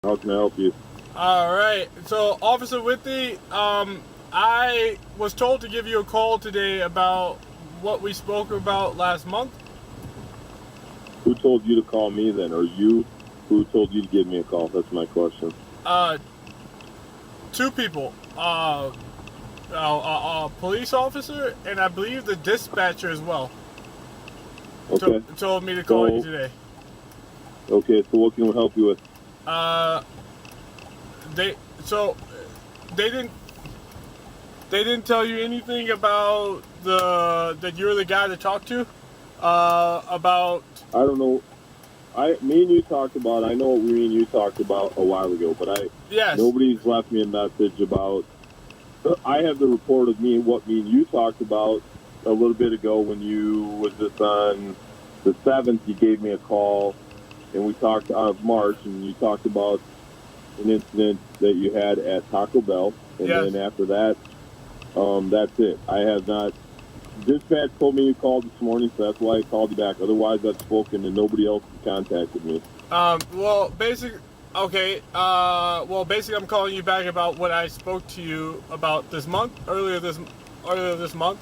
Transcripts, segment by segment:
How can I help you? All right. So, Officer Withee, I was told to give you a call today about what we spoke about last month. Who told you to call me then? Or you who told you to give me a call? That's my question. Uh, Two people, a police officer and I believe the dispatcher as well, Okay. told me to call you So, today. okay, so what can we help you with? Uh, they so they didn't they didn't tell you anything about that you're the guy to talk to about. I don't know. Me and you talked about, I know what me and you talked about a while ago, but Yes. nobody's left me a message about, I have the report of what me and you talked about a little bit ago when was this on the 7th, you gave me a call and we talked of March and you talked about an incident that you had at Taco Bell. And Yes. then after that, that's it. I have not. Dispatch told me you called this morning, so that's why I called you back. Otherwise, I've spoken and nobody else contacted me. Well, basically, okay. Basically, I'm calling you back about what I spoke to you about earlier this month.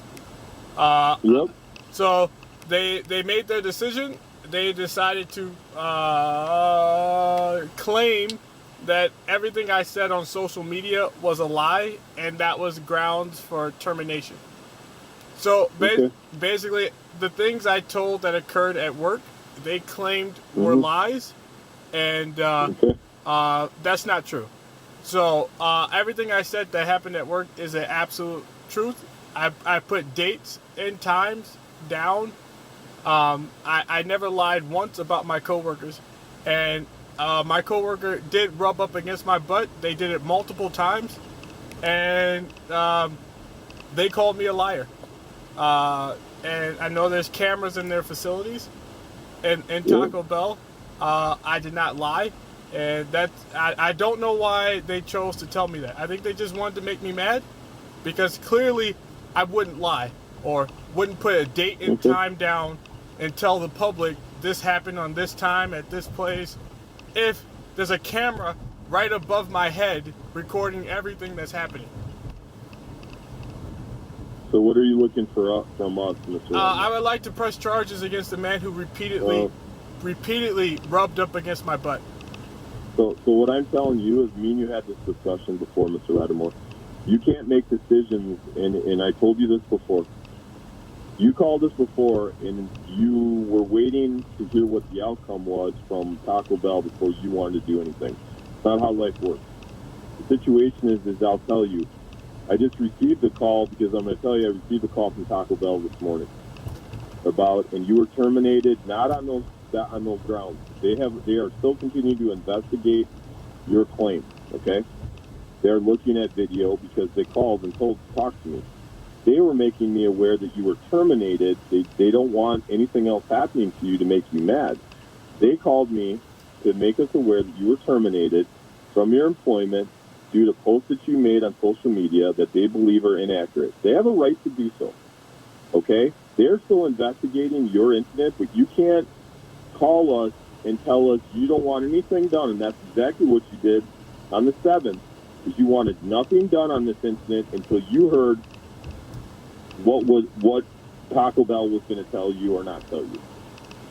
Yep. So they made their decision. They decided to claim that everything I said on social media was a lie, and that was grounds for termination. So Okay. basically, the things I told that occurred at work, they claimed were lies, and Okay. that's not true. So everything I said that happened at work is an absolute truth. I put dates and times down. I never lied once about my coworkers, and my coworker did rub up against my butt. They did it multiple times, and they called me a liar. And I know there's cameras in their facilities, and Taco Bell. I did not lie, and I don't know why they chose to tell me that. I think they just wanted to make me mad, because clearly I wouldn't lie or wouldn't put a date and time down and tell the public this happened on this time at this place if there's a camera right above my head recording everything that's happening. So what are you looking for from us, Mr. I would like to press charges against the man who repeatedly rubbed up against my butt. So what I'm telling you is, me and you had this discussion before, Mr. Lattimore. You can't make decisions, and I told you this before. You called us before, and you were waiting to hear what the outcome was from Taco Bell before you wanted to do anything. It's not how life works. The situation is I'll tell you. I just received a call, because I'm going to tell you, I received a call from Taco Bell this morning and you were terminated not on those grounds. They are still continuing to investigate your claim. Okay, they're looking at video because they called and told to talk to me. They were making me aware that you were terminated. They don't want anything else happening to you to make you mad. They called me to make us aware that you were terminated from your employment due to posts that you made on social media that they believe are inaccurate. They have a right to do so. Okay? They're still investigating your incident, but you can't call us and tell us you don't want anything done, and that's exactly what you did on the 7th, because you wanted nothing done on this incident until you heard what Taco Bell was going to tell you or not tell you.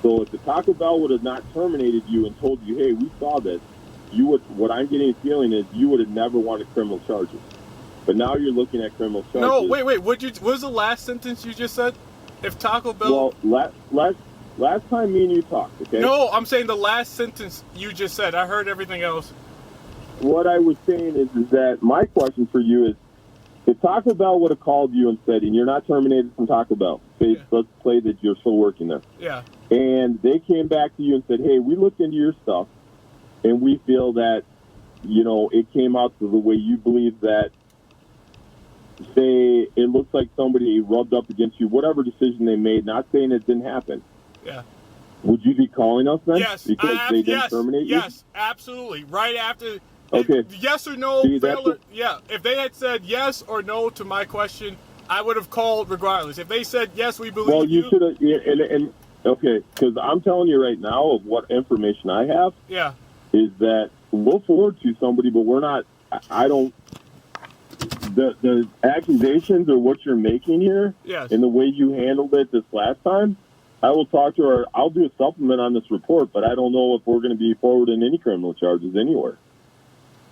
So if the Taco Bell would have not terminated you and told you, hey, we saw this, what I'm getting a feeling is you would have never wanted criminal charges. But now you're looking at criminal charges. No, wait. What was the last sentence you just said? If Taco Bell. Well, last time me and you talked, okay? No, I'm saying the last sentence you just said. I heard everything else. What I was saying is that my question for you is, if Taco Bell would have called you and said, and you're not terminated from Taco Bell, let's play that you're still working there. Yeah. And they came back to you and said, hey, we looked into your stuff, and we feel that, it came out to the way you believe that, say, it looks like somebody rubbed up against you, whatever decision they made, not saying it didn't happen. Yeah. Would you be calling us then? Yes. Because they didn't terminate you? Yes, absolutely. Right after. Okay. Yes or no? Yeah. If they had said yes or no to my question, I would have called regardless. If they said yes, we believe you. Well, you should have. Okay, because I'm telling you right now of what information I have. Yeah. Is that we'll forward to somebody, but we're not. I don't. The accusations or what you're making here, Yes. and the way you handled it this last time, I will talk to her. I'll do a supplement on this report, but I don't know if we're going to be forwarding any criminal charges anywhere.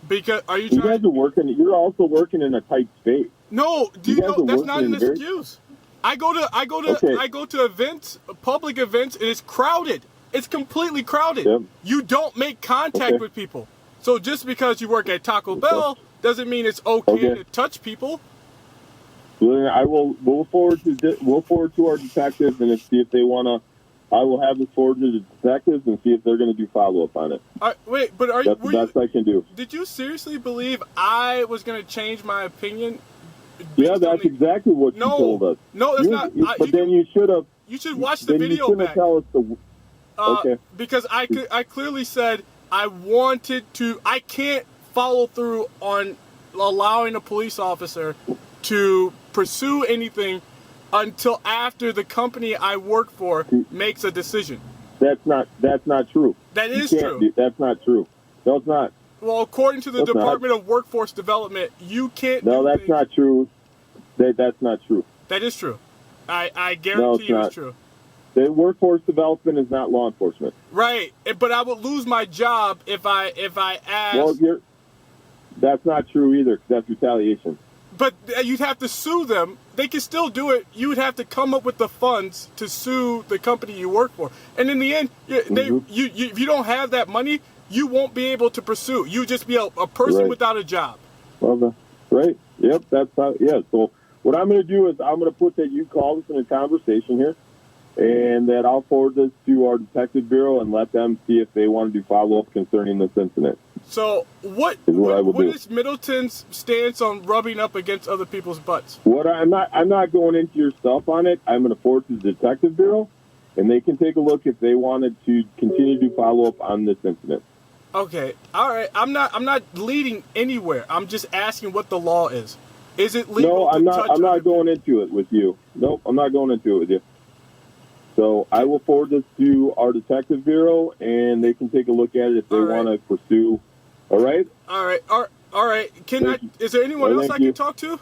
Because are you You trying? guys are working. You're also working in a tight space. No, do you guys know are that's working not an in very- excuse. I go to Okay. I go to events, public events, and it's crowded. It's completely crowded. Yep. You don't make contact Okay. with people. So just because you work at Taco Bell doesn't mean it's okay Okay. to touch people. Well, then we'll forward to our detectives and see if they want to. I will have this forward to the detectives and see if they're going to do follow up on it. Wait, but That's the best I can do. Did you seriously believe I was going to change my opinion? Yeah, based on that's exactly what you told us. No, that's not. But then you should have. You should watch the Then video you shouldn't back. tell us the. Okay. Because I clearly said I wanted to. I can't follow through on allowing a police officer to pursue anything until after the company I work for makes a decision. That's not true. That is You can't true. That's not true. No, it's not. Well, according to the That's not. Department of Workforce Development, you can't. No, do that's things- not true. That's not true. That is true. I No, guarantee it's you not. it's true. The workforce development is not law enforcement. Right, but I would lose my job if I asked. Well, that's not true either. 'Cause that's retaliation. But you'd have to sue them. They can still do it. You would have to come up with the funds to sue the company you work for. And in the end, if you don't have that money, you won't be able to pursue. You just be a person Right. without a job. Well, right? Yep. That's how. Yeah. So what I'm going to do is I'm going to put that you called us in a conversation here, and that I'll forward this to our detective bureau and let them see if they want to do follow up concerning this incident. So what I will do. is Middleton's stance on rubbing up against other people's butts? I'm not going into your stuff on it. I'm going to forward to the detective bureau, and they can take a look if they wanted to continue to follow up on this incident. Okay, all right. I'm not leading anywhere. I'm just asking what the law is. Is it legal? No, I'm to not. touch I'm not other going into it with you. Nope, I'm not going into it with you. So I will forward this to our detective bureau, and they can take a look at it if they All right. want to pursue. All right? All right. Is there anyone else I Thank can you. talk to?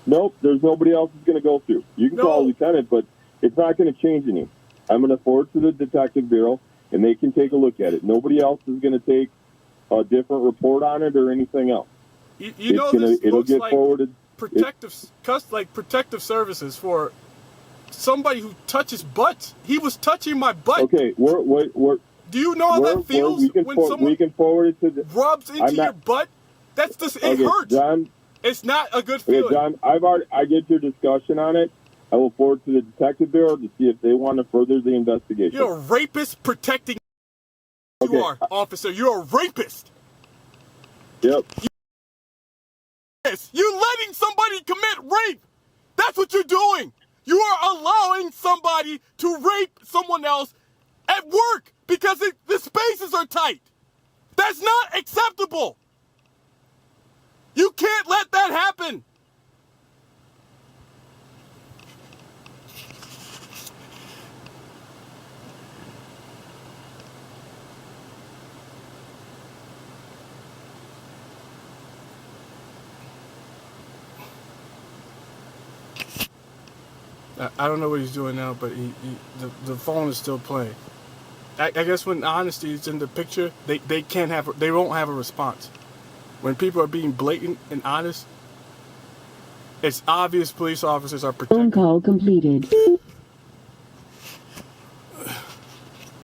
Nope, there's nobody else who's going to go through. You can call No. a lieutenant, but it's not going to change any. I'm going to forward to the detective bureau, and they can take a look at it. Nobody else is going to take a different report on it or anything else. You know, this It'll looks get like forwarded. protective services for somebody who touches butts. He was touching my butt. Okay, Do you know how that feels when someone we can forward it to the. rubs into your butt? It Okay, hurts. John. It's not a good Okay, feeling. John. I get your discussion on it. I will forward to the detective bureau to see if they want to further the investigation. You're a rapist protecting. Okay. You are, officer. You're a rapist. Yep. Yes, you're letting somebody commit rape. That's what you're doing. You are allowing somebody to rape someone else at work because the spaces are tight. That's not acceptable. You can't let that happen. I don't know what he's doing now, but the phone is still playing. I guess when honesty is in the picture, they won't have a response. When people are being blatant and honest, it's obvious police officers are protected. Phone call completed.